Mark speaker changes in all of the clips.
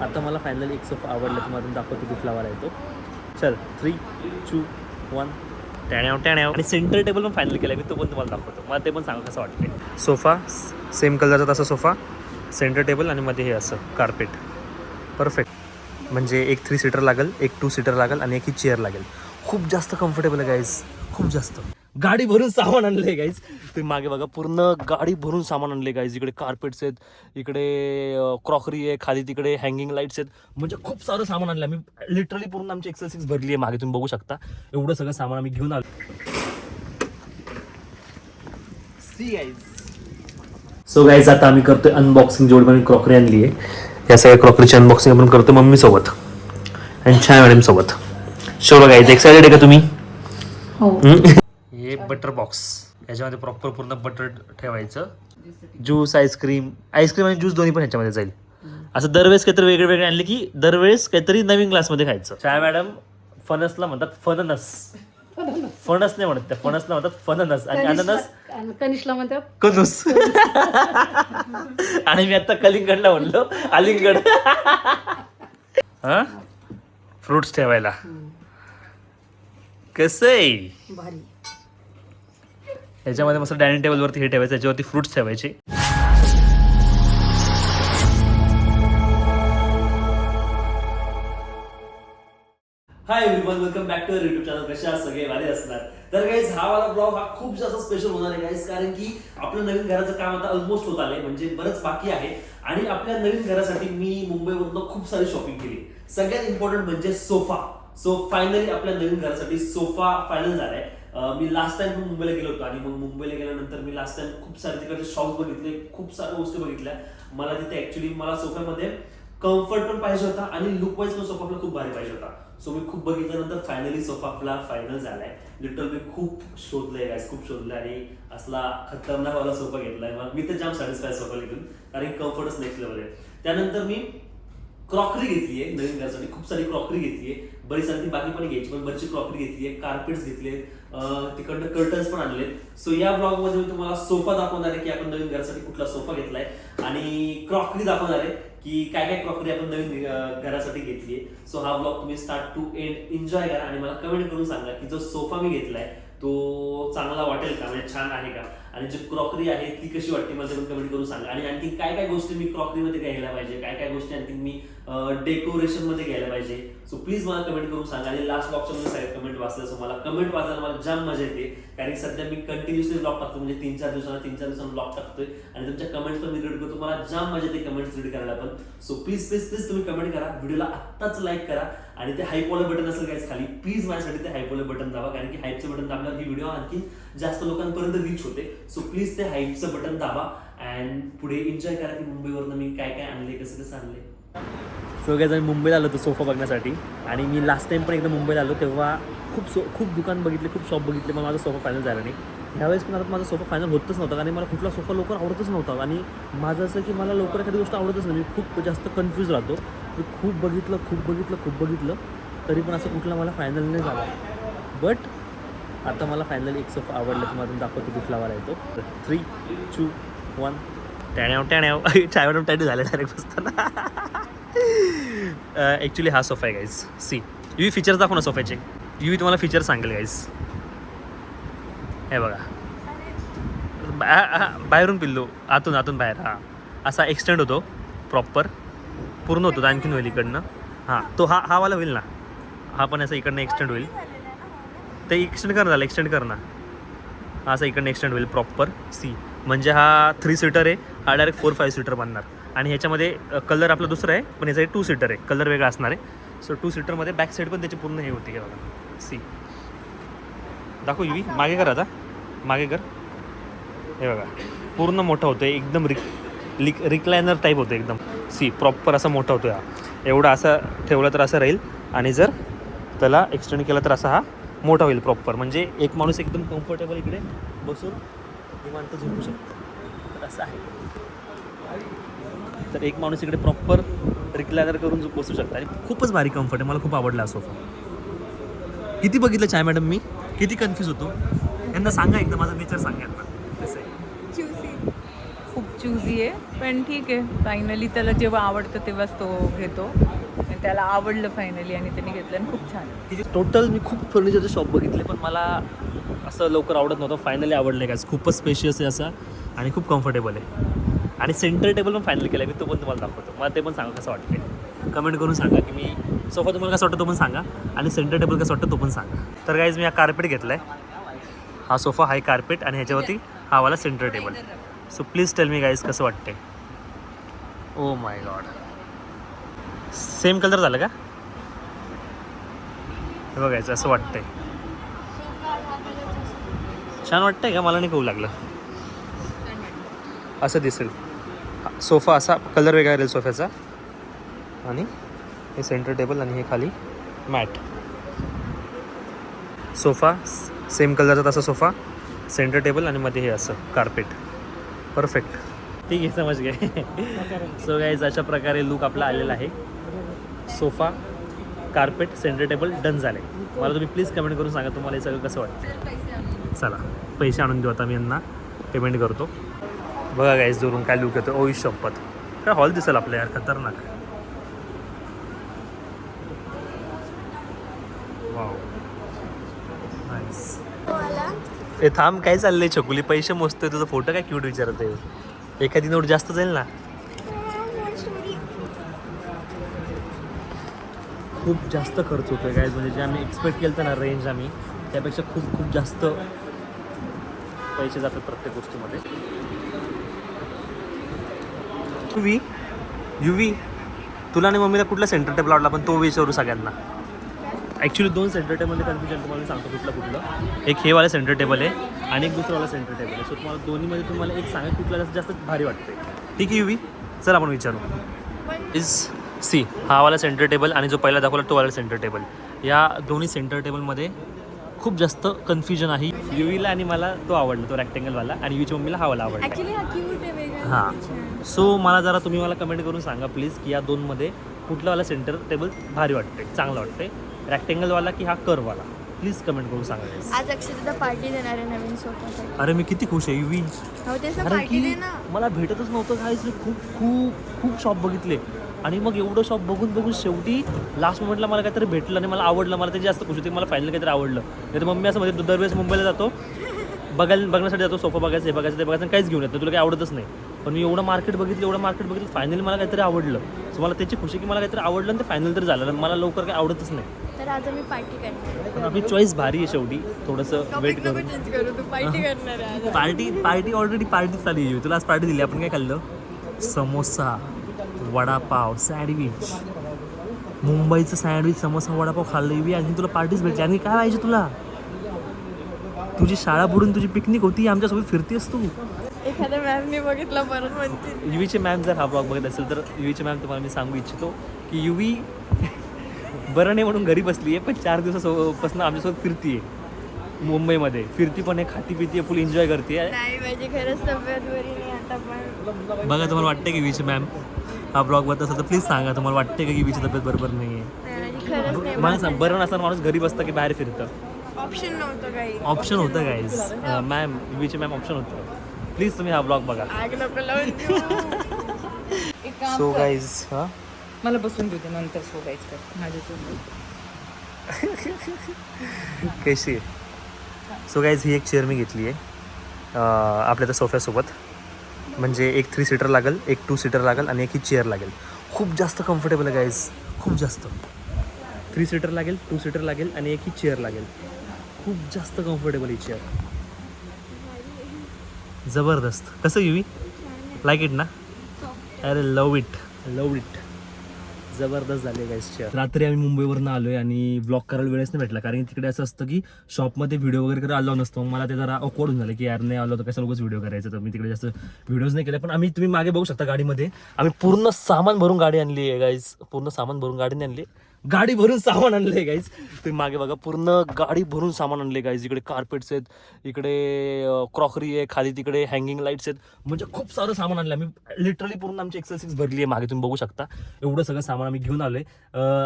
Speaker 1: आता मला फायनली एक सोफा आवडला, तुम्हाला दाखवतो कुठला वाला येतो. चल 3, 2, 1 टॅण्या. आणि सेंटर टेबल पण फायनल केलं मी, तो पण तुम्हाला दाखवतो. मला ते पण सांगा कसं वाटते. सोफा सेम कलरचा तसा सोफा, सेंटर टेबल आणि मध्ये हे असं कार्पेट. परफेक्ट. म्हणजे एक 3 सीटर लागेल, एक 2 सीटर लागेल आणि एक ही चेअर लागेल. खूप जास्त कम्फर्टेबल आहे गाईज, खूप जास्त. गाडी भरून सामान आणले गाईज. तुम्ही मागे बघा, पूर्ण गाडी भरून सामान आणले गाईज. इकडे कार्पेट्स आहेत, इकडे क्रॉकरी आहे, खाली तिकडे हँगिंग लाईट्स आहेत. म्हणजे खूप सारं सामान आणलं आम्ही. लिटरली पूर्ण आमची एक्सेल 6 भरली आहे मागे, तुम्ही बघू शकता. एवढं सगळं सामान आम्ही घेऊन आलो. सो गाईज आता आम्ही करतोय अनबॉक्सिंग. जेवढी आम्ही क्रॉकरी आणली आहे, या सगळ्या क्रॉकरीची अनबॉक्सिंग आपण करतोय मम्मी सोबत आणि छाया मॅडम सोबत. शो गाईज, एक्साइटेड आहे का तुम्ही? हे बटर बॉक्स, याच्यामध्ये प्रॉपर पूर्ण बटर ठेवायचं. ज्यूस, आईस्क्रीम आणि ज्यूस दोन्ही पण ह्याच्यामध्ये जाईल. असं दरवेळेस काहीतरी वेगळे वेगळे आणले की दरवेळेस काहीतरी नवीन ग्लासमध्ये खायचं. छाया मॅडम फणसला म्हणतात फणनस. फणस नाही म्हणत, त्या फणसला म्हणतात फणनस. आणि अननस
Speaker 2: कनिष्ला म्हणतात
Speaker 1: कनुस. आणि मी आता कलिंगडला म्हणलो आलिंगड. हा, फ्रुट्स ठेवायला कसं आहे
Speaker 2: भारी.
Speaker 1: याच्यामध्ये मस्त डायनिंग टेबलवरती हे ठेवायचं, याच्यावरती फ्रुट्स ठेवायचे. Hi everyone, welcome back to our YouTube channel. कशा सगळे वाले असणार. तर गाईज हा वाला ब्लॉग हा खूप जास्त स्पेशल होणार आहे गाईज, कारण की आपलं नवीन घराचं काम आता ऑलमोस्ट होत आलंय, म्हणजे बरंच बाकी आहे. आणि आपल्या नवीन घरासाठी मी मुंबईवरून खूप सारी शॉपिंग केली. सगळ्यात इम्पॉर्टंट म्हणजे सोफा. सो फायनली आपल्या नवीन घरासाठी सोफा फायनल झालाय. मी लास्ट टाइम पण मुंबईला गेलो होतो आणि मग मुंबईला गेल्यानंतर मी लास्ट टाइम खूप सारे तिकडचे शॉप्स बघितले, खूप साऱ्या गोष्टी बघितल्या. मला तिथे ऍक्च्युली मला सोफ्यामध्ये कम्फर्ट पण पाहिजे होता आणि लुक वाईज पण सोफा आपला खूप भारी पाहिजे होता. सो मी खूप बघितल्यानंतर फायनली सोफा आपला फायनल झालाय. लिटरल मी खूप शोधलंय गाईस, खूप शोधलं आणि असला खतरनाक वाला सोफा घेतलाय. मी तर जाम सॅटिस्फाय सोफा घेऊन, कारण कम्फर्टच नेक्स्ट लेवल आहे. त्यानंतर मी क्रॉकरी घेतली आहे नवीन घरासाठी, खूप सारी क्रॉकरी घेतली आहे. बरीच सारी बाकी पण घ्यायची, पण बरीचशी क्रॉकरी घेतली आहे. कार्पेट्स घेतले, तिकडनं कर्टन्स पण आणले. सो या ब्लॉग मध्ये मी तुम्हाला सोफा दाखवणार आहे की आपण नवीन घरासाठी कुठला सोफा घेतलाय, आणि क्रॉकरी दाखवणार आहे की काय काय क्रॉकरी आपण नवीन घरासाठी घेतली आहे. सो हा ब्लॉग तुम्ही स्टार्ट टू एंड एन्जॉय करा आणि मला कमेंट करून सांगा की जो सोफा मी घेतलाय तो चांगला वाटेल का, म्हणजे छान आहे का, आणि जी क्रॉकरी आहे ती कशी वाटते मला पण कमेंट करून सांगा. आणि आणखी काय काय गोष्टी मी क्रॉकरीमध्ये घ्यायला पाहिजे, काय काय गोष्टी आणखी मी डेकोरेशन मध्ये घ्यायला पाहिजे. सो प्लीज मला कमेंट करून सांगा. आणि लास्ट ब्लॉगच्या मध्ये सगळे कमेंट वाचलं, सो मला कमेंट वाचायला मला जाम मजा येते, कारण की सध्या मी कंटिन्युअसली ब्लॉग टाकतो, म्हणजे 3-4 दिवसांना ब्लॉग टाकतोय आणि तुमच्या कमेंट्स पण मी रीड करतो. मला जाम मजा येते कमेंट्स रीड करायला पण. सो प्लीज प्लीज प्लीज तुम्ही कमेंट करा, व्हिडिओला आत्ताच लाईक करा आणि ते हाईप वालं बटन असेल गाईस खाली, प्लीज माझ्यासाठी ते हाईप वालं बटन दाबा, कारण की हाईपचं बटन दाबल्यावर ही व्हिडिओ आणखी जास्त लोकांपर्यंत रीच होते. सो प्लीज ते हाईपचं बटन दाबा अँड पुढे एन्जॉय करा की मुंबईवरनं मी काय काय आणले, कसं कसं आणले. सो गाईज आम्ही मुंबईला आलो होतो सोफा बघण्यासाठी, आणि मी लास्ट टाइम पण एकदा मुंबईला आलो तेव्हा खूप दुकान बघितले, खूप शॉप बघितले, पण माझा सोफा फायनल झाला नाही. ह्यावेळेस पण आता माझा सोफा फायनल होतच नव्हता, कारण मला कुठला सोफा लवकर आवडतच नव्हता. आणि माझं असं की मला लवकर एखादी गोष्ट आवडतच नाही, मी खूप जास्त कन्फ्यूज राहतो. मी खूप बघितलं तरी पण असं कुठला मला फायनल नाही झाला. बट आता मला फायनली एक सोफा आवडला, तुम्हाला दाखवतो कुठला वाला येतो. 3, 2, 1 टॅण्या. छायावरून टॅटू झालं डायरेक्ट बसताना. ॲक्च्युली हा सोफा आहे गाईज. सी युवी फीचर्स दाखव ना सोफ्याचे. युवी तुम्हाला फीचर सांगेल गाईज. हे बघा, बाहेरून पिल्लो, आतून बाहेर. हां, असा एक्सटेंड होतो, प्रॉपर पूर्ण होतो, आणखीन होईल इकडनं. हां, तो हा वाला होईल ना, हा पण असं इकडनं एक्सटेंड होईल. ते एक्सटेंड कर ना, हा असं इकडनं एक्सटेंड होईल प्रॉपर. सी म्हणजे हा 3 सीटर आहे, हा डायरेक्ट 4-5 सीटर बनणार. आणि ह्याच्यामध्ये कलर आपला दुसरा आहे, पण ह्याचा 2 सीटर आहे, कलर वेगळा असणार आहे. सो 2 सीटरमध्ये बॅक साईड पण त्याची पूर्ण हे होती. हे बघा, सी दाखव युवी, मागे कर, आता मागे कर. हे बघा, पूर्ण मोठा होतो, एकदम रिक्लायनर टाईप होतं एकदम. सी प्रॉपर असा मोठा होतो. हा एवढा असा ठेवला तर असं राहील, आणि जर त्याला एक्सटेंड केला तर असा हा मोठा होईल प्रॉपर. म्हणजे एक माणूस एकदम कम्फर्टेबल इकडे बसून निवांत झोपू शकतो, तर असं आहे. तर एक माणूस इकडे प्रॉपर रिक्लायनर करून बसू शकतो, आणि खूपच भारी कम्फर्ट आहे. मला खूप आवडला हा सोफा. किती बघितलं छाया मॅडम, मी किती कन्फ्यूज होतो. यांना सांगा एकदा माझा नेचर सांगा यांना कसं आहे.
Speaker 2: खूप चूजी आहे, पण ठीक आहे. फायनली त्याला जेव्हा आवडतं तेव्हाच तो घेतो. आणि त्याला आवडलं फायनली आणि त्याने घेतलं आणि खूप छान.
Speaker 1: टोटल मी खूप फर्निचरचे शॉप बघितले, पण मला असं लवकर आवडत नव्हतं. फायनली आवडलं आहे गाईज. खूपच स्पेशियस आहे असं आणि खूप कम्फर्टेबल आहे. आणि सेंटर टेबल पण फायनल केलं आहे मी, तो पण तुम्हाला दाखवतो. मला ते पण सांगा कसं वाटतं, कमेंट करून सांगा की मी सोफा तुम्हाला कसं वाटतं तो पण सांगा, आणि सेंटर टेबल कसं वाटतं तो पण सांगा. तर गाईज मी हा कार्पेट घेतला आहे. हा सोफा हाय कार्पेट आणि ह्याच्यावरती हा वाला centre table. So please tell me guys कसं वाटते. Oh my God, same colour झालं का? हे बघायचं असं वाटतंय. छान वाटतंय का? मला नाही कळू लागलं. असं दिसेल सोफा, असा कलर वेगळा राहील सोफ्याचा. आणि हे सेंटर टेबल आणि हे खाली मॅट. सोफा सेम कलरचा तसा सोफा, सेंटर टेबल आणि मध्ये हे असं कार्पेट. परफेक्ट. ठीक आहे, समज गे. सो गाईज अशा प्रकारे लुक आपला आलेला आहे. Sofa, carpet, centre table done झाले. मला तुम्ही प्लीज कमेंट करून सांगा तुम्हाला हे सगळं कसं वाटतं. चला पैसे आणून देऊ आता, मी यांना पेमेंट करतो. बघा गाईज दुरून काय लुक येतो. ओ शपथ, काय हॉल दिसेल आपल्या यार, खतरनाक. Wow, nice. ए थांब, काय चाललंय छकुली? पैसे मोजतोय, तुझा फोटो काय क्यूट विचारत आहे. एखादी नोट जास्त जाईल ना. खूप जास्त खर्च होतोय गाईज, म्हणजे जे आम्ही एक्सपेक्ट केलं ना रेंज, आम्ही त्यापेक्षा खूप खूप जास्त पैसे जातात प्रत्येक गोष्टीमध्ये. युवी तुला आणि मम्मीला कुठला सेंटर टेबल आवडला, पण तो विचारू सगळ्यांना. ॲक्च्युली 2 सेंटर टेबलमध्ये कन्फ्युजन, तुम्हाला सांगतो कुठलं. एक हे वाला सेंटर टेबल आहे आणि एक दुसरावाला सेंटर टेबल आहे. सो तुम्हाला दोन्हीमध्ये तुम्हाला एक सांगा कुठला जास्त भारी वाटते. ठीक आहे युवी, चल आपण विचारू. इज सी हा वाला सेंटर टेबल आणि जो पहिला दाखवला तो वाला सेंटर टेबल, या दोन्ही सेंटर टेबलमध्ये खूप जास्त कन्फ्युजन आहे. युवीला आणि मला तो आवडला, तो रॅक्टेंगलवाला, आणि युवीच्या मम्मीला हा वाला आवडला. हां, सो मला जरा तुम्ही मला कमेंट करून सांगा प्लीज की या दोनमध्ये कुठलावाला सेंटर टेबल भारी वाटते, चांगलं वाटते, रॅक्टेंगलवाला की हा कर्ववाला. प्लीज कमेंट करून सांगा.
Speaker 3: आज अक्षता पार्टी देणार आहे नवीन सोफासाठी.
Speaker 1: अरे मी किती खुश आहे युवी.
Speaker 3: हो तेच
Speaker 1: कारण
Speaker 3: पार्टी
Speaker 1: की
Speaker 3: दे ना.
Speaker 1: मला भेटतच नव्हतं काय, खूप खूप खूप शॉप बघितले आणि मग एवढं शॉप बघून बघून शेवटी लास्ट मोमेंटला मला काहीतरी भेटलं आणि मला आवडलं. मला ते जास्त खुश होती, मला फायनल काहीतरी आवडलं. नाही तर मम्मी असं म्हणजे दरवेळेस मुंबईला जातो बघण्यासाठी जातो, सोफा बघायचं, हे बघायचं, ते बघायचं, काहीच घेऊन येतं, तुला काही आवडतच नाही. पण मी एवढं मार्केट बघितलं, फायनली मला काहीतरी आवडलं. सो मला त्याची खुशी की मला काहीतरी आवडलं आणि ते फायनल तरी झालं. मला लवकर काही आवडतच नाही.
Speaker 3: तर आज आम्ही पार्टी करणार.
Speaker 1: पण आपली चॉईस भारी आहे शेवटी, थोडंसं वेट करून.
Speaker 3: चेंज करू, तू पार्टी करणार आहे.
Speaker 1: पार्टी ऑलरेडी पार्टी चालू आहे. तुला आज पार्टी दिली. आपण काय खाल्लं? समोसा, वडापाव, सँडविच. मुंबईचं सँडविच, समोसा, वडापाव खाल्लं आणि तुला पार्टीच भेटली. आणि काय पाहिजे तुला? तुझी शाळा बुडून तुझी पिकनिक होती, आमच्यासोबत फिरतेस तू.
Speaker 3: एखाद्या मॅमने बघितलं परत म्हणते.
Speaker 1: युवीचे मॅम जर हा ब्लॉग बघत असेल तर युवीचे मॅम तुम्हाला मी सांगू इच्छितो की युवी बरं नाही म्हणून घरी बसली आहे, पण 4 दिवसापासून आमच्यासोबत फिरती आहे. मुंबईमध्ये फिरती पण आहे, खाती पिती आहे, फुल एन्जॉय करते.
Speaker 3: नाही माझी खरंच तब्येत बरी नाही आता. पण
Speaker 1: बघा, तुम्हाला वाटतं की युवीचे मॅम हा ब्लॉग बघत असेल तर प्लीज सांगा, तुम्हाला वाटते का की युवीची तब्येत बरोबर नाही आहे?
Speaker 3: माझी खरंच नाही.
Speaker 1: मला सांग, बरं नसताना माणूस घरी बसतं की बाहेर फिरतं?
Speaker 3: ऑप्शन नव्हतं काही.
Speaker 1: ऑप्शन होतं गाईज. मॅम, युवीचे मॅम ऑप्शन होतं. प्लीज तुम्ही हा ब्लॉग बघा.
Speaker 3: आग नको लावून देऊ.
Speaker 1: सो गाईज, हां
Speaker 2: मला बसून देतो नंतर सोडायचं माझ्यासोबत.
Speaker 1: कशी आहे? सो गाईज ही एक चेअर मी घेतली आहे आपल्या त्या सोफ्यासोबत. म्हणजे एक 3 सीटर लागेल, एक 2 सीटर लागेल आणि एक ही चेअर लागेल. खूप जास्त कम्फर्टेबल आहे गाईज, खूप जास्त. 3 सीटर लागेल, 2 सीटर लागेल आणि एक ही चेअर लागेल. खूप जास्त कम्फर्टेबल ही चेअर, जबरदस्त. कसं युवी, लाईक इट ना? अरे लव इट, जबरदस्त झाली आहे गाईस चेअर. रात्री आम्ही मुंबईवरून आलो आहे आणि ब्लॉग करायला वेळच नाही भेटला, कारण तिकडे असं असतं की शॉपमध्ये व्हिडिओ वगैरे करायला आलो नसतो. मग मला ते जरा ऑकवर्ड होऊन झालं की यार नाही आलो तर कशा लोकच व्हिडिओ करायचं, तर मी तिकडे जास्त व्हिडिओज नाही केले. पण आम्ही, तुम्ही मागे बघू शकता गाडीमध्ये आम्ही पूर्ण सामान भरून गाडी आणली आहे गाईज, पूर्ण सामान भरून गाडीने आणली. गाडी भरून सामान आणलंय गाईज. तुम्ही मागे बघा, पूर्ण गाडी भरून सामान आणले गाईज. इकडे कार्पेट्स आहेत, इकडे क्रॉकरी आहे, खाली तिकडे हँगिंग लाईट्स आहेत, म्हणजे खूप सारं सामान आणलं. आम्ही लिटरली पूर्ण आमची एक्सेल 6 भरली आहे मागे, तुम्ही बघू शकता. एवढं सगळं सामान आम्ही घेऊन आलोय.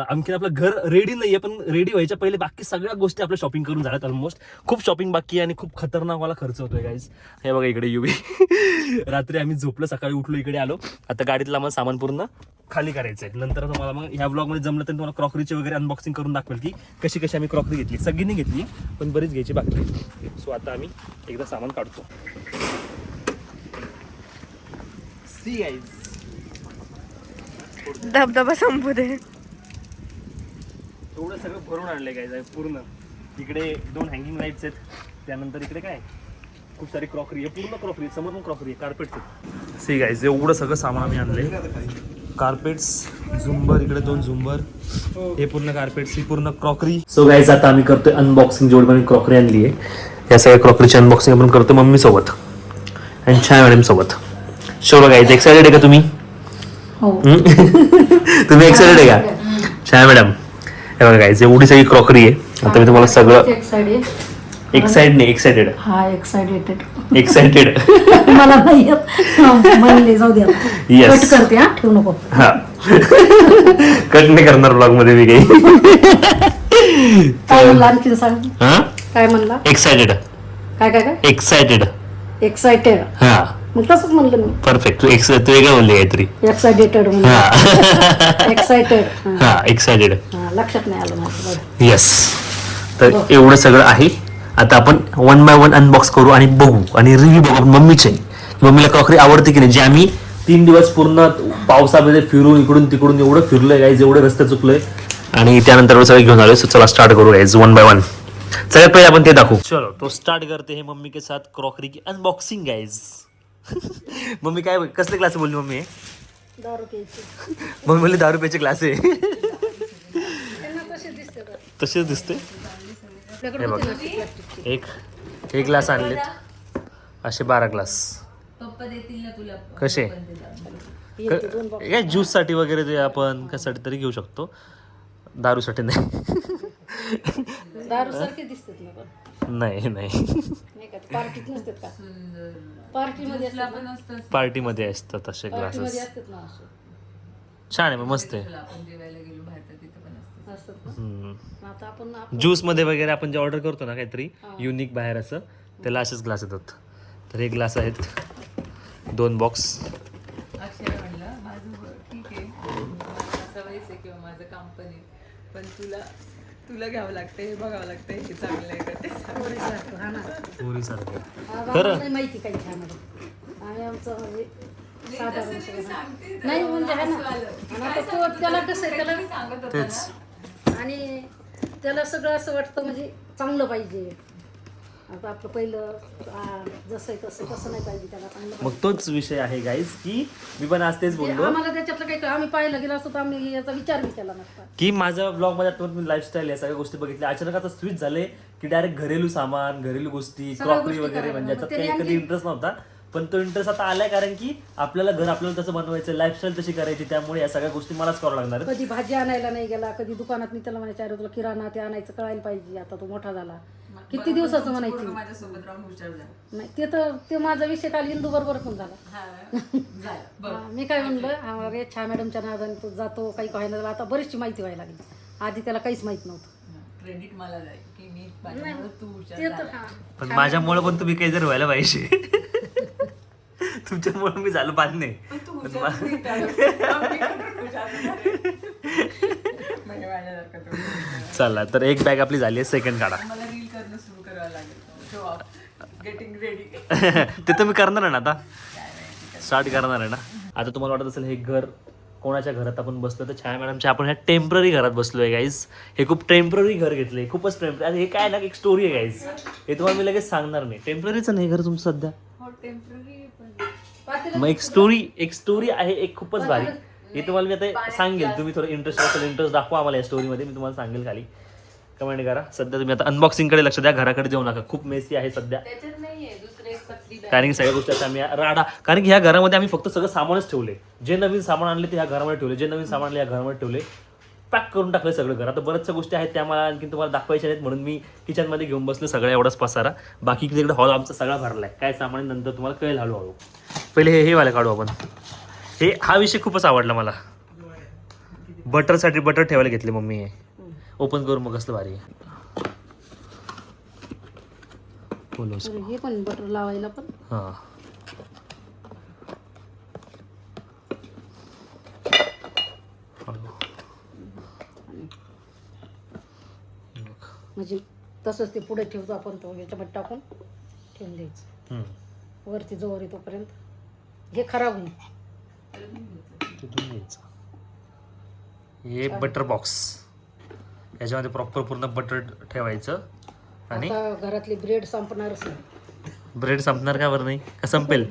Speaker 1: आणखीन आपलं घर रेडी नाहीये, पण रेडी व्हायच्या पहिले बाकी सगळ्या गोष्टी आपल्या शॉपिंग करून झाल्यात ऑलमोस्ट. खूप शॉपिंग बाकी आहे आणि खूप खतरनाक वाला खर्च होतोय गाईज. हे बघा इकडे युवी. रात्री आम्ही झोपलो, सकाळी उठलो, इकडे आलो. आता गाडीतलं आम्हाला सामान पूर्ण खाली करायचंय. नंतर तुम्हाला मग ह्या ब्लॉगमध्ये जमलं तर तुम्हाला क्रॉकरीचे वगैरे अनबॉक्सिंग करून दाखवेल की कशी कशी आम्ही क्रॉकरी घेतली. सगळींनी घेतली पण बरीच घ्यायची बाकी. सो आता आम्ही एकदा सामान काढतो. सी गाईज,
Speaker 3: धबधबा संपू दे.
Speaker 1: एवढं सगळं भरून आणलंय गाईज पूर्ण. इकडे 2 हँगिंग लाईट्स आहेत, त्यानंतर इकडे काय खूप सारी क्रॉकरी आहे, पूर्ण क्रॉकरी. समोर पण क्रॉकरी आहे, कार्पेट्स आहेत. सी गाईज, एवढं सगळं सामान आम्ही आणलंय. कार्पेट्स, झुंबर, इकडे 2 झुंबर, हे पूर्ण कार्पेट्स, ही पूर्ण क्रॉकरी. सो गाईज, आता आम्ही करतोय अनबॉक्सिंग. जेवढी आम्ही क्रॉकरी आणली आहे या सगळ्या क्रॉकरीची अनबॉक्सिंग आपण करतोय मम्मी सोबत आणि छाया मॅडम सोबत. शो गाईज, एक्साइटेड आहे का तुम्ही? तुम्ही एक्साइटेड आहे का छाया मॅडम? हे बघा गाईज, एवढी सगळी क्रॉकरी आहे. आता मी तुम्हाला सगळं एक्साइटेड
Speaker 4: हा एक्साइटेड
Speaker 1: मला
Speaker 4: नाही म्हणले जाऊ द्या. कट करते हा, ठेवू नको.
Speaker 1: हा कट नाही करणार ब्लॉग मध्ये मी काही.
Speaker 4: काय म्हणला आणखी सांग.
Speaker 1: हा
Speaker 4: काय म्हणला?
Speaker 1: एक्साइटेड.
Speaker 4: काय काय काय?
Speaker 1: एक्साइटेड. हा
Speaker 4: मग तसंच म्हणलं मी.
Speaker 1: परफेक्ट. तू वेगळं म्हणले काहीतरी.
Speaker 4: एक्साइटेड म्हणलं. एक्साइटेड.
Speaker 1: हा एक्साइटेड.
Speaker 4: लक्षात नाही आलं माझं.
Speaker 1: येस. तर एवढं सगळं आहे. आता आपण 1 बाय 1 अनबॉक्स करू आणि बघू आणि रिव्ह्यू बघू मम्मीचे. मम्मीला क्रॉकरी आवडते की नाही. जे आम्ही 3 दिवस पूर्ण पावसामध्ये फिरून इकडून तिकडून एवढं फिरलोय गाईज, एवढे रस्ते चुकलोय आणि त्यानंतर सगळे घेऊन आलोय. सो चला स्टार्ट करू गाईज 1 बाय 1. सगळ्यात पहिले आपण ते दाखवू. चलो तो स्टार्ट करते हे मम्मी के साथ क्रॉकरी की अनबॉक्सिंग गाईज. मम्मी काय कसले क्लास बोलली मम्मी?
Speaker 4: दारू प्यायची.
Speaker 1: मम्मी बोलली 10 रुपयाचे क्लास आहे. तसेच दिसते. हे बघा, एक ग्लास आणलेत असे 12 ग्लास.
Speaker 2: पप्पा देतील ना तुला.
Speaker 1: कसे? काय ज्यूस साठी वगैरे ते आपण कशासाठी तरी घेऊ शकतो, दारूसाठी नाही.
Speaker 4: दारू सारखे दिसतात ना पण.
Speaker 1: नाही
Speaker 4: पार्टीत नसतात का? पार्टीमध्ये असतात.
Speaker 1: पार्टीमध्ये असतात असे ग्लासेस.
Speaker 4: असतात ना असे.
Speaker 1: छान आहे, मस्त आहे.
Speaker 2: आपण जेवायला गेलो बाहेर तर तिथं पण असतं.
Speaker 4: असतात ना. आता आपण
Speaker 1: ज्यूस मध्ये वगैरे आपण जे ऑर्डर करतो ना काहीतरी युनिक बाहेर असं, त्याला असेच ग्लास येतात. तर हे ग्लास आहेत 2 बॉक्स.
Speaker 2: अक्षय म्हणलं माझं ठीक आहे, मला सवयच आहे किंवा माझं काम पण आहे, पण तुला घ्यावं लागतं, हे बघावं लागतं हे चांगलं आहे का ते
Speaker 1: पुरीसारखं.
Speaker 4: खरं नाही माहिती काही त्यामध्ये. आणि आमचं म्हणजे साधारण सगळं नाही म्हणजे आहे ना. आणि आता तो त्याला कसं आहे, त्याला
Speaker 1: तेच.
Speaker 4: आणि त्याला सगळं असं वाटतं म्हणजे चांगलं पाहिजे. आता आपलं पहिलं जसं आहे तसं नाही पाहिजे त्याला चांगलं.
Speaker 1: मग तोच विषय आहे गाईज की मी पण आज तेच बोललो
Speaker 4: आम्हाला त्याच्यातलं काही आम्ही पाहायला गेलो असतो तर आम्ही याचा विचार बी केला नसता
Speaker 1: की माझ्या ब्लॉग मध्ये आता मी लाईफस्टाईल या सगळ्या गोष्टी बघितल्या. अचानक आता स्विच झाले की डायरेक्ट घरेलू सामान, घरेलू गोष्टी, क्रॉकरी वगैरे, म्हणजे याच्यात काही कधी इंटरेस्ट नव्हता. पण तो इंटरेस्ट आता आलाय कारण की आपल्याला घर आपल्याला तसं बनवायचं, लाईफस्टाईल तशी करायची, त्यामुळे या सगळ्या गोष्टी मलाच करावं लागणार.
Speaker 4: कधी भाजी आणायला नाही गेला, कधी दुकानात मी त्याला म्हणायचं अरे तुला किराणा ते आणायचं कळायला पाहिजे. आता तो मोठा झाला, किती दिवसाचं म्हणायचं
Speaker 2: माझ्यासोबत राहून हुशार झाला.
Speaker 4: नाही ते माझा विषय काल इंदू बरोबर पण झाला. मी काय म्हणलं, अरे छाया मॅडमच्या नादाने तो जातो, काही व्हायला झालं. आता बरीचशी माहिती व्हायला लागली, आधी त्याला काहीच माहित नव्हतं.
Speaker 2: क्रेडिट मला जाईल की मी तू हुशार
Speaker 4: ते तर
Speaker 2: झाला.
Speaker 1: पण माझ्यामुळे पण तुम्ही काही जर व्हायला पाहिजे. तुमच्यामुळे मी झालो बाद नाही.
Speaker 2: पण तू हुशार नाही झाला. मी कुठून हुशार झाले? म्हणजे माझ्यासारखं तो हुशार झाला.
Speaker 1: चला तर एक बॅग आपली झाली आहे. सेकंड काढा.
Speaker 2: मला रील करणं सुरू करावं लागेल. Show off getting ready.
Speaker 1: ते तर मी करणार आहे ना, आता स्टार्ट करणार आहे ना. आता तुम्हाला वाटत असेल हे घर कोणाच्या घरात आपण बसलो, तर छाया मॅडमच्या आपण ह्या टेम्पररी घरात बसलोय गाईज. हे खूप टेम्पररी घर घेतलंय, खूपच टेम्पररी. आणि हे काय ना एक स्टोरी आहे गाईज, हे तुम्हाला मी लगेच सांगणार नाही. टेम्पररीचं नाही घर तुमचं सध्या, मग एक स्टोरी आहे एक खूपच भारी. हे तुम्हाला मी आता सांगेल, तुम्ही थोडं इंटरेस्ट दाखवा आम्हाला या स्टोरीमध्ये. मी तुम्हाला सांगेल खाली कमेंट करा. सध्या तुम्ही आता अनबॉक्सिंगकडे लक्ष द्या, घराकडे जाऊ नका. खूप मेसी आहे सध्या, कारण की सगळ्या गोष्टी आम्ही राडा, कारण की ह्या घरामध्ये आम्ही फक्त सगळं सामानच ठेवले. जे नवीन सामान आणले ते ह्या घरामध्ये ठेवले, जे नवीन सामान आणले या घरामध्ये ठेवले. पॅक करून टाकलं सगळं घर. आता बऱ्याचशा गोष्टी आहेत त्या मला आणखी तुम्हाला दाखवायच्या नाहीत म्हणून मी किचनमध्ये घेऊन बसलो सगळं एवढाच पसारा. बाकी तिकडे हॉल आमचा सगळा भरला आहे. काय सामान नंतर तुम्हाला कळेल हळूहळू. पहिले हे वाले काढू आपण. हा विषय खूपच आवडला मला. बटरसाठी बटर ठेवायला घेतले मम्मी. हे ओपन करून मग कसलं भारी आहे.
Speaker 4: हे पण बटर लावायला पण.
Speaker 1: हां
Speaker 4: म्हणजे तसंच ते पुढे ठेवतो आपण, तो याच्यामध्ये टाकून ठेवून द्यायचं वरती जोवर तोपर्यंत. हे खराब होईल.
Speaker 1: हे बटर बॉक्स, याच्यामध्ये प्रॉपर पूर्ण बटर ठेवायचं. आणि
Speaker 4: आता घरातली ब्रेड संपणारच नाही.
Speaker 1: ब्रेड संपणार का बरं नाही? का संपेल?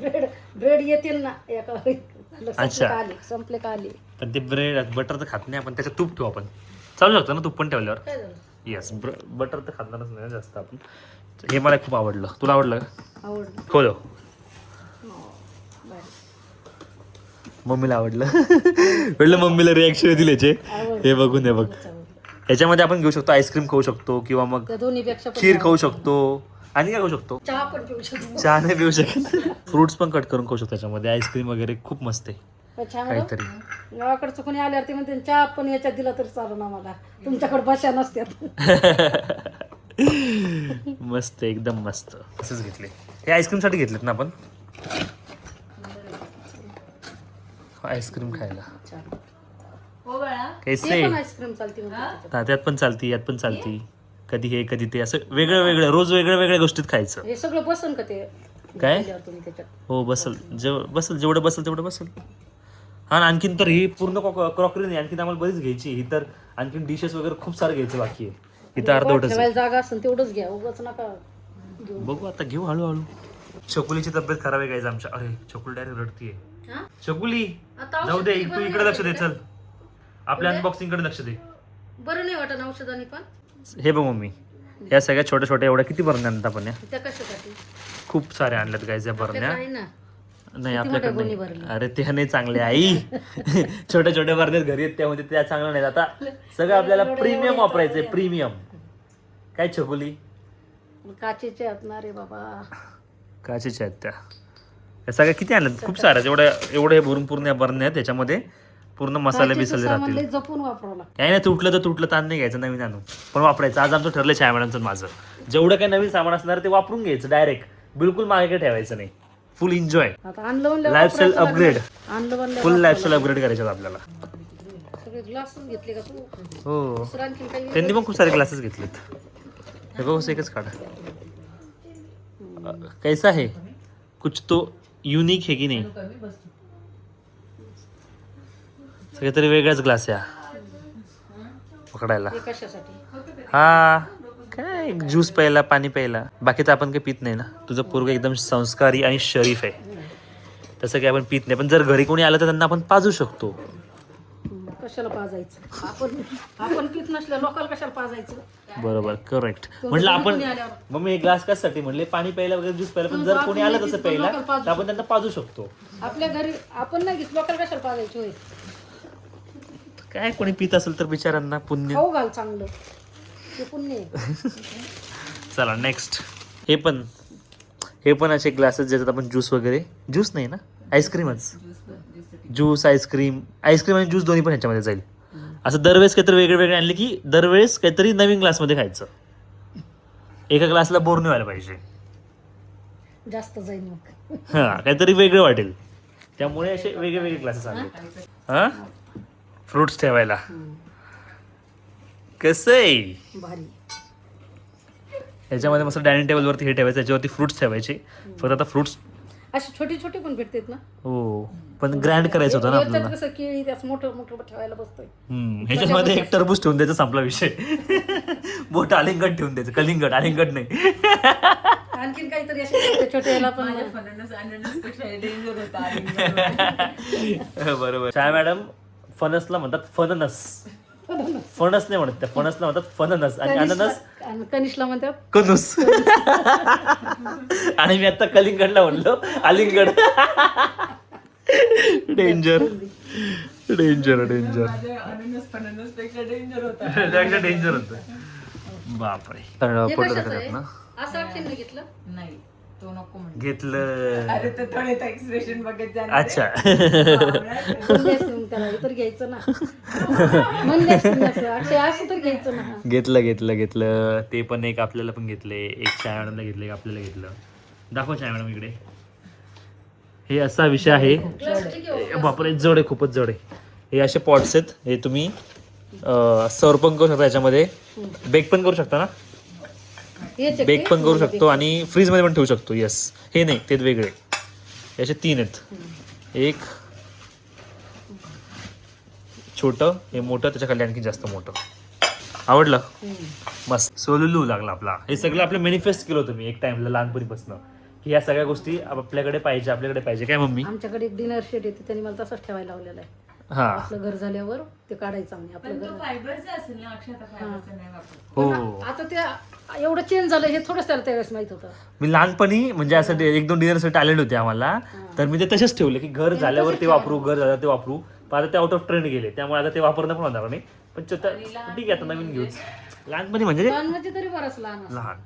Speaker 4: ब्रेड येतील ना एका
Speaker 1: अच्छा.
Speaker 4: संपले का आले.
Speaker 1: पण ते ब्रेड बटर तर खात नाही आपण, त्याच्यात तूप ठेवू आपण. चालू शकतो ना तूप पण ठेवल्यावर?
Speaker 4: काय झालं?
Speaker 1: येस, बटर तर खाणारच नाही जास्त आपण. हे मला खूप आवडलं. तुला आवडलं का?
Speaker 4: आवडलं.
Speaker 1: खोलो. मम्मीला आवडलं. म्हटलं मम्मीला रिॲक्शन दिले हे बघून. हे बघ, याच्यामध्ये आपण घेऊ शकतो आईस्क्रीम खाऊ शकतो किंवा मग
Speaker 4: त्या दोन्हीपेक्षा
Speaker 1: खीर खाऊ शकतो. आणि काय खाऊ शकतो?
Speaker 4: चहा पण पिऊ शकतो.
Speaker 1: चहा नाही पिऊ शकत. फ्रुट्स पण कट करून खाऊ शकतो त्याच्यामध्ये. आईस्क्रीम वगैरे खूप मस्त आहे. काहीतरी
Speaker 4: गावाकडचं कोणी आल्यावर ते म्हणते चहा पण याच्यात दिला तरी चालू आम्हाला, तुमच्याकडे बशा नसत्यात.
Speaker 1: मस्त, एकदम मस्त. असंच घेतले. हे आईस्क्रीम साठी घेतलेत ना आपण, आईस्क्रीम खायला. कैसे
Speaker 4: आईस्क्रीम चालते
Speaker 1: त्यात पण चालती, यात पण चालती. कधी हे कधी ते, असं वेगळं वेगळं रोज वेगळ्या वेगळ्या गोष्टीत खायचं.
Speaker 4: हे सगळं बसन का ते
Speaker 1: काय?
Speaker 4: तुम्ही त्याच्यात?
Speaker 1: हो बसल, बसल जेवढं बसल तेवढं बसल. हा, आणखीन तर ही पूर्ण क्रॉकरी नाही, आणखीन आम्हाला बरीच घ्यायची. ही तर आणखीन डिशेस वगैरे खूप सारं घ्यायचं बाकी आहे. इथं अर्धवटच
Speaker 4: ठेवायला जागा असेल तेवढंच घ्या, उगाच नका घेऊ.
Speaker 1: बघू आता, घेऊ हळूहळू. छकुलीची तब्येत खराब आहे गाईज आमच्या. अरे छकुली डायरेक्ट रडतीये. छकुली जाऊ दे, तू इकडे लक्ष दे. चल आपल्या अनबॉक्सिंग कडे लक्ष दे.
Speaker 4: बरं नाही वाटत औषधाने पण.
Speaker 1: हे बघ मम्मी, या सगळ्या छोट्या छोट्या एवढ्या किती बरण्या आणतात आपण?
Speaker 4: त्या कशासाठी?
Speaker 1: खूप साऱ्या आणल्यात गाईज या बरण्या.
Speaker 4: आहे ना.
Speaker 1: नाही आपल्याकडे नाही. अरे ते नाही चांगले आई. छोट्या छोट्या बरण्यात घरी आहेत त्यामध्ये त्या चांगल्या नाहीत. आता सगळं आपल्याला प्रीमियम वापरायचंय. प्रीमियम काय छकुली?
Speaker 4: काचेचे असणार रे बाबा.
Speaker 1: काचेच्या आहेत त्या. या सगळ्या किती आणल्यात? खूप साऱ्या. एवढे भरून पूर्ण या बरण्या आहेत. त्याच्यामध्ये पूर्ण मसाले बिसाले राहतील.
Speaker 4: जपून वापरावं लागतं.
Speaker 1: काय नाही, तुटलं तर तुटलं, ताण नाही घ्यायचं, नवीन आणू पण वापरायचं. आज आमचं ठरलं छाया मॅडमचं माझं, जेवढं काही नवीन सामान असणार ते वापरून घ्यायचं डायरेक्ट. बिलकुल मागे ठेवायचं नाही. फुल एन्जॉय, लाईफस्टाईल अपग्रेड. फुल लाईफस्टाईल अपग्रेड करायचं आपल्याला.
Speaker 4: सगळे ग्लास घेतले का तू?
Speaker 1: हो, त्यांनी पण खूप सारे ग्लासेस घेतलेत. हे बघ, एकच काढा. कैसा है? कुछ तो युनिक है की नाही? सगळे तरी वेगळाच ग्लास या पकडायला. हा काय, ज्यूस प्यायला, पाणी प्यायला. बाकीचं आपण काही पित नाही ना. तुझं पोरगं एकदम संस्कारी आणि शरीफ आहे, तसं काही आपण पित नाही. पण जर घरी कोणी आलं तर त्यांना आपण पाजू शकतो.
Speaker 4: कशाला पाजायचं? आपण पित नसल्या लोकांना कशाला पाजायचं?
Speaker 1: बरोबर, करेक्ट. म्हटलं आपण मम्मी एक ग्लास कशासाठी म्हणले? पाणी प्यायला वगैरे, ज्यूस प्यायला. पण जर कोणी आलं तसं प्यायला तर आपण त्यांना पाजू शकतो.
Speaker 4: आपल्या घरी आपण नाही घेत, लोकांना कशाला पाजायची होय?
Speaker 1: काय कोणी पित असेल तर बिचारांना पुण्य.
Speaker 4: खाऊ घाल चांगलं, ते पुण्य आहे.
Speaker 1: चला नेक्स्ट. हे पण असे ग्लासेस ज्याच्यात आपण ज्यूस वगैरे, ज्यूस नाही ना, आईस्क्रीमच. ज्यूस, आईस्क्रीम आणि ज्यूस दोन्ही पण ह्याच्यामध्ये जाईल. असं दरवेळेस काहीतरी वेगळे वेगळे आणले की दरवेळेस काहीतरी नवीन ग्लासमध्ये खायचं. एका ग्लासला बोर नाही व्हायला पाहिजे.
Speaker 4: जास्त जाईल मग.
Speaker 1: हा, काहीतरी वेगळं वाटेल. त्यामुळे असे वेगळे वेगळे ग्लासेस आणले. हा, फ्रुट्स ठेवायला. कसं आहे
Speaker 4: भारी.
Speaker 1: ह्याच्यामध्ये मस्त डायनिंग टेबलवरती हे ठेवायचं, याच्यावरती फ्रुट्स ठेवायचे. फक्त आता फ्रुट्स
Speaker 4: असे छोटे छोटे पण भेटतात ना.
Speaker 1: हो, पण ग्रँड करायचं होतं ना आपल्याला.
Speaker 4: कसं केळी त्याच मोठं मोठं ठेवायला बसतोय.
Speaker 1: ह्याच्यामध्ये एक टरबूज ठेवून द्यायचं, संपला विषय. मोठं आलिंगड ठेवून द्यायचं. कलिंगड, आलिंगड नाही.
Speaker 4: आणखीन काहीतरी असे छोटे छोटे याला पण.
Speaker 1: बरोबर. छाया मॅडम फणसला म्हणतात फणनस. फणस नाही म्हणत त्या, फणसला म्हणतात फणनस. आणि अननस
Speaker 4: कनिशला म्हणतात
Speaker 1: कनुस. आणि मी आता कलिंगडला म्हणलो आलिंगड. डेंजर. डेंजर डेंजर
Speaker 2: माझ्या अननसपेक्षा डेंजर होता.
Speaker 1: त्यापेक्षा डेंजर होतं. बापरे
Speaker 4: हे
Speaker 1: फोटो
Speaker 4: कशाचं
Speaker 1: दाखवतात
Speaker 4: आहे?
Speaker 1: ना.
Speaker 4: असं अक्षयने घेतलं
Speaker 2: नाही तो नको म्हणजे.
Speaker 1: घेतलं.
Speaker 2: अरे ते थोडे एक्सप्रेशन बघत जाणार.
Speaker 1: अच्छा
Speaker 4: म्हणले असते त्याला हे तर घ्यायचं ना. म्हणले असते ना असं, अक्षय असं तर घ्यायचं ना.
Speaker 1: घेतलं घेतलं घेतलं. ते पण एक आपल्याला पण घेतले, एक छाया मॅडमला घेतलं, एक आपल्याला घेतलं. दाखव छाया मॅडम इकडे. हे असा विषय आहे.
Speaker 4: प्लास्टिक आहे.
Speaker 1: बापरे जड आहे, खूपच जड आहे. हे असे पॉट्स आहेत. हे तुम्ही सर्व पण करू शकता, याच्यामध्ये बेक पण करू शकता ना.
Speaker 4: हे check
Speaker 1: बेक
Speaker 4: आहे.
Speaker 1: पण करू शकतो आणि फ्रीज मध्ये पण ठेवू शकतो. येस, हे नाही, ते वेगळे. याचे 3 आहेत. एक छोटं, हे मोठं, त्याच्या खाली आणखी जास्त मोठं. आवडलं मस्त. सोलुलू लागला आपला. हे सगळं आपलं मॅनिफेस्ट केलं होतं मी एक टाइमला लहानपणीपासून, की ह्या सगळ्या गोष्टी आपल्याकडे पाहिजे, आपल्याकडे पाहिजे. काय मम्मी?
Speaker 4: आमच्याकडे एक डिनर सेट येते, त्यांनी मला तसंच ठेवायला लावलेला आहे.
Speaker 1: हा
Speaker 4: आपलं घर झाल्यावर ते काढायचं आम्ही आपलं
Speaker 2: पण तो
Speaker 4: घर.
Speaker 2: फायबरचा असेल ना अक्षय, आता फायबरचा नाही वापरत.
Speaker 1: हो.
Speaker 4: आता ते एवढं चेंज झालं हे थोडंच त्याला त्यावेळेस माहित होतं.
Speaker 1: मी लहानपणी म्हणजे असं 1-2 डिनरसाठी आलेले होते आम्हाला, तर मी ते तसेच ठेवले की घर झाल्यावर ते वापरू, घर झाल्यावर ते वापरू. पण आता ते आउट ऑफ ट्रेंड गेले, त्यामुळे आता ते वापरणं पण होणार नाही. पण ठीक आहे, आता नवीन घेऊच. लहानपणी म्हणजे
Speaker 4: लहान म्हणजे तरी बरंच लहान असं.
Speaker 1: लहान.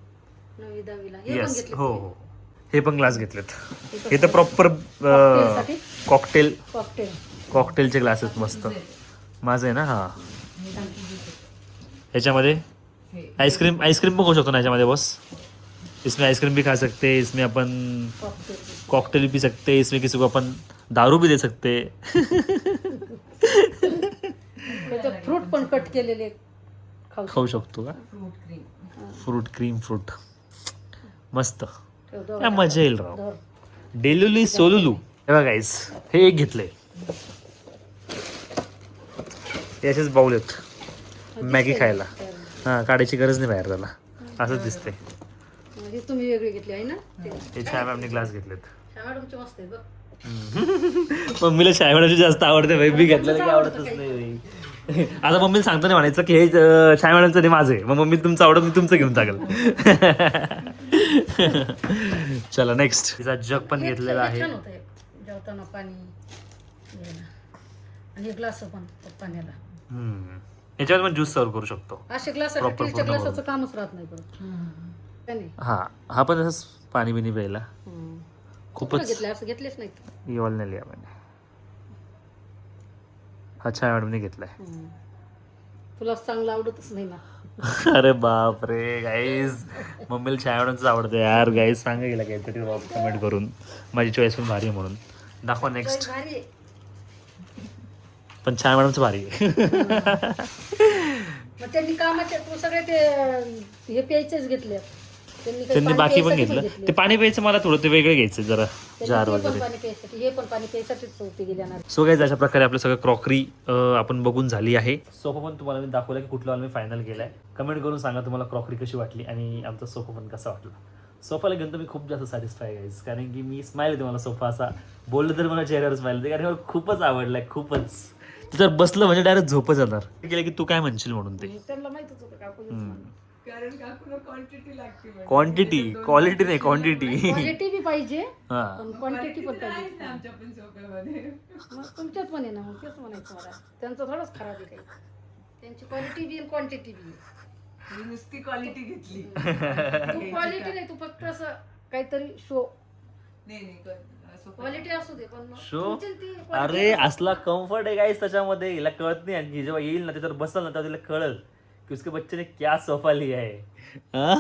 Speaker 4: 9वी 10वीला हे पण
Speaker 1: येस,
Speaker 4: घेतले.
Speaker 1: हो हो. हे पण ग्लास घेतलेत. हे तर प्रॉपर
Speaker 4: साठी
Speaker 1: कॉकटेल,
Speaker 4: कॉकटेल.
Speaker 1: कॉकटेलचे ग्लास आहेत मस्त. माझं आहे ना. हा, ह्याच्यामध्ये आइसक्रीम पण खाऊ शकतो ना याच्यामध्ये बस. इसमें आइसक्रीम भी खा सकते, इसमें अपन
Speaker 4: कॉकटेल.
Speaker 1: कॉकटेल पी सकते, इसमें किसी को अपन दारू भी दे सकते.
Speaker 4: त्याच्यात फ्रूट पण कट केलेले
Speaker 1: खाऊ शकतो का?
Speaker 2: Fruit cream.
Speaker 1: Fruit cream fruit मस्त.
Speaker 4: ठेवतो.
Speaker 1: काय मजा येईल राव.
Speaker 4: धर.
Speaker 1: डेलुली सोलुलू. हे बघा गाईस, हे एक घेतलंय. हे असेच बाउल आहेत मॅगी खायला. हा, काढायची गरज नाही बाहेर त्याला, असंच दिसतंय.
Speaker 4: म्हणजे तुम्ही वेगळी घेतली आहे ना.
Speaker 1: हे छाया मॅमने ग्लास घेतलेत.
Speaker 4: मॅडमचे मस्त आहे बघ.
Speaker 1: मम्मीला छाया मॅडमची जास्त आवडते बाई, मी घेतलेलं काही आवडतच नाही बाई. आता मम्मीला सांगतो नाही म्हणायचं की हे छाया मॅडमचं नाही माझं आहे. मग मम्मी तुमचं आवडत, मी तुमचं घेऊन टाकेल. चला नेक्स्ट. तिचा जग पण घेतलेला आहे.
Speaker 4: छान होतं एक. जेवताना पाणी घ्यायला. आणि एक ग्लास पण पाण्याला.
Speaker 1: याच्यावर पण ज्यूस सर्व करू शकतो.
Speaker 4: असे ग्लास
Speaker 1: Proper
Speaker 4: स्टीलच्या
Speaker 1: पूर्ण
Speaker 4: ग्लासाचं कामच राहत नाही परत. काय नाही.
Speaker 1: हा पण तसंच पाणी बिनी प्यायला
Speaker 4: कुठलं
Speaker 1: खूपच.
Speaker 4: घेतलं असं घेतलेच नाहीत.
Speaker 1: इवॉल नाही लिहा मैंने. हा छाया मॅडमने घेतलाय.
Speaker 4: तुला चांगलं आवडतच नाही ना.
Speaker 1: अरे बाप रे गाईज, मम्मीला छाया मॅडमच आवडतं यार. गाईज सांगा गेला काहीतरी कमेंट करून. माझी चॉईस पण भारी आहे म्हणून. दाखवा नेक्स्ट.
Speaker 4: भारी आहे.
Speaker 1: पण छाया मॅडमचं भारी आहे.
Speaker 4: मग त्यांनी कामाचे तू सगळे ते हे प्यायचेच घेतले.
Speaker 1: त्यांनी बाकी पण घेतलं. ते पाणी प्यायचं मला थोडं ते वेगळं घ्यायचं जरा, जार वगैरे.
Speaker 4: पाणी प्यायसाठी हे पण पाणी प्यायसाठीच होते गेल्या.
Speaker 1: सो गाईज, अशा प्रकारे आपलं सगळं क्रॉकरी आपण बघून झाली आहे. सोफा पण तुम्हाला मी दाखवला की कुठला मी फायनल केलाय. कमेंट करून सांगा तुम्हाला क्रॉकरी कशी वाटली आणि आमचा सोफा पण कसा वाटला. सोफाला घेऊन तर मी खूप जास्त सॅटिस्फाय गाईज, कारण की मी स्माईल येते मला सोफा असा बोललं तर मला चेहऱ्यावर स्माईल येते, कारण मला खूपच आवडलाय खूपच. जर बसलं म्हणजे डायरेक्ट झोपच जाणार. केलं की तू काय म्हणशील म्हणून ते.
Speaker 4: त्यांना माहितच होतं काकू.
Speaker 2: कारण काकूला क्वांटिटी लागते म्हणजे.
Speaker 1: क्वांटिटी, क्वालिटी नाही क्वांटिटी.
Speaker 4: क्वालिटी बी पाहिजे
Speaker 1: हा,
Speaker 4: पण क्वांटिटी पण पाहिजे.
Speaker 2: आहेच ना आमच्या पण सोप्यामध्ये.
Speaker 4: मग तुमच्यात पण आहे ना, मग तेच म्हणायचं मला. त्यांचं थोडंच खराब आहे काही. त्यांची क्वालिटी बी आणि क्वांटिटी बी.
Speaker 2: मी नुसती क्वालिटी घेतली.
Speaker 4: तू क्वालिटी नाही, तू फक्त असं काहीतरी शो.
Speaker 2: नाही
Speaker 4: क्वालिटी असू दे पण मग
Speaker 1: शो.
Speaker 4: तुमची ती quality
Speaker 1: अरे असला कम्फर्ट आहे गाईस त्याच्यामध्ये, हिला कळत नाही. आणि जेव्हा येईल ना त्याच्यावर बसल ना तेव्हा तिला कळल की उसके बच्चे ने क्या सोफा लिया है. हा?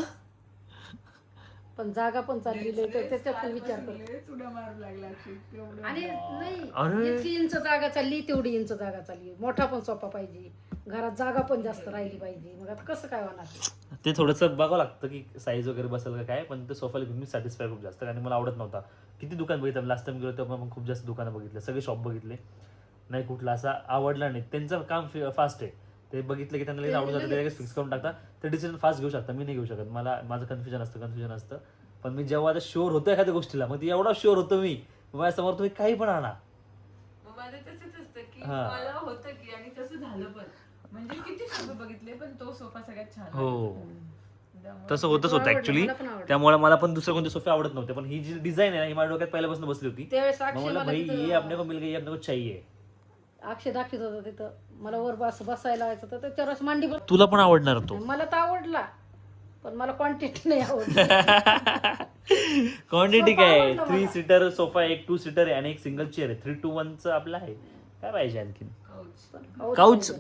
Speaker 4: पण जागा पण चाललेली आहे, तर त्याच्यात पण विचार कर.
Speaker 2: चुडा मारू लागला अक्षय.
Speaker 4: आणि नाही
Speaker 1: अरे.
Speaker 4: इतकी इंच जागा चालली, तेवढी इंच जागा चालली. मोठा पण सोफा पाहिजे, घरात जागा पण जास्त राहिली पाहिजे. मग आता कसं काय होणार?
Speaker 1: ते थोडंसं बघावं लागतं की साईज वगैरे बसेल का काय. पण ते सोफाला घेऊन मी सॅटिस्फाय खूप जास्त, कारण मला आवडत नव्हता. किती दुकान बघितलं लास्ट टाइम गेलो तेव्हा पण खूप जास्त दुकानं बघितलं, सगळे शॉप बघितले, नाही कुठला असा आवडला नाही. त्यांचं काम फास्ट आहे. ते बघितलं की त्यांना लगेच आवडून जातं, ते लगेच फिक्स करून टाकता. ते डिसिजन फास्ट घेऊ शकता, मी नाही घेऊ शकत. माझं कन्फ्युजन असतं. पण मी जेव्हा आता शुअर होतो एखाद्या गोष्टीला, मग ती एवढा शुअर होतो मी, माझ्यासमोर तुम्ही काही पण आणा.
Speaker 2: माझं तसंच असतं की मला होतं की, आणि तसं झालं पण. म्हणजे किती सोफे बघितले पण तो सोफा सगळ्यात छान.
Speaker 1: हो, तसं होतच होतं ऍक्च्युली. त्यामुळे मला पण दुसरे कोणते सोफे आवडत नव्हते. पण ही जी डिझाईन आहे ना, ही माझ्या डोक्यात पहिल्यापासून बसली होती.
Speaker 4: त्यावेळेस
Speaker 1: मग
Speaker 4: अक्षय
Speaker 1: मला
Speaker 4: मला
Speaker 1: भाई
Speaker 4: तिथं-
Speaker 1: ये अपने को मिल गई, अपने को चाहिए.
Speaker 4: अक्षय दाखवत होता तिथं मला वर बसायला लावायचं तर त्याच्यावर असं मांडी
Speaker 1: तुला पण आवडणार तो
Speaker 4: मला तर आवडला पण मला क्वांटिटी नाही आवडली.
Speaker 1: क्वांटिटी
Speaker 4: सोफा
Speaker 1: काय
Speaker 4: आवडला
Speaker 1: 3
Speaker 4: मला.
Speaker 1: सीटर सोफा, एक 2 सीटर आहे आणि एक सिंगल चेअर आहे. 3-2-1 आपलं आहे. काय पाहिजे आणखी?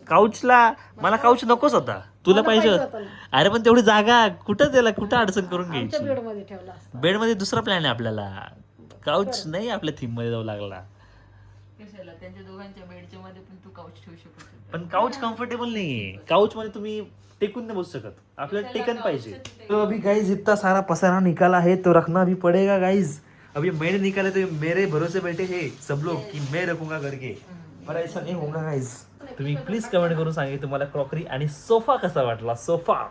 Speaker 1: काउचला मला काउच नकोच होता. तुला
Speaker 4: मला
Speaker 1: पाहिजे
Speaker 4: पाहिजे
Speaker 1: होता.
Speaker 4: होता
Speaker 1: अरे पण तेवढी जागा कुठं त्याला कुठं अडचण करून
Speaker 4: आमच्या
Speaker 1: घ्यायची?
Speaker 4: बेडमध्ये ठेवला असता.
Speaker 1: बेड मध्ये दुसरा प्लॅन आहे आपल्याला. काउच नाही आपल्या थीम मध्ये जाऊ लागला.
Speaker 2: कशाला त्यांच्या दोघांच्या बेडच्या मध्ये पण तू काउच ठेवू शकत होता.
Speaker 1: पण काउच कम्फर्टेबल नाहीये. काउच मध्ये तुम्ही टेकून नाही बसू शकत. आपल्याला टेकन पाहिजे. तो अभी गाइस इतना सारा पसारा निकाला है तो रखना भी पड़ेगा गाइस. अभी मैंने निकाले तो मेरे भरोसे बैठे हैं सब लोग कि मैं रखूंगा करके. पर ऐसा नहीं होगा गाइस. तुम्ही प्लीज कमेंट करून सांगा तुम्हाला क्रॉकरी आणि सोफा कसा वाटला. सोफा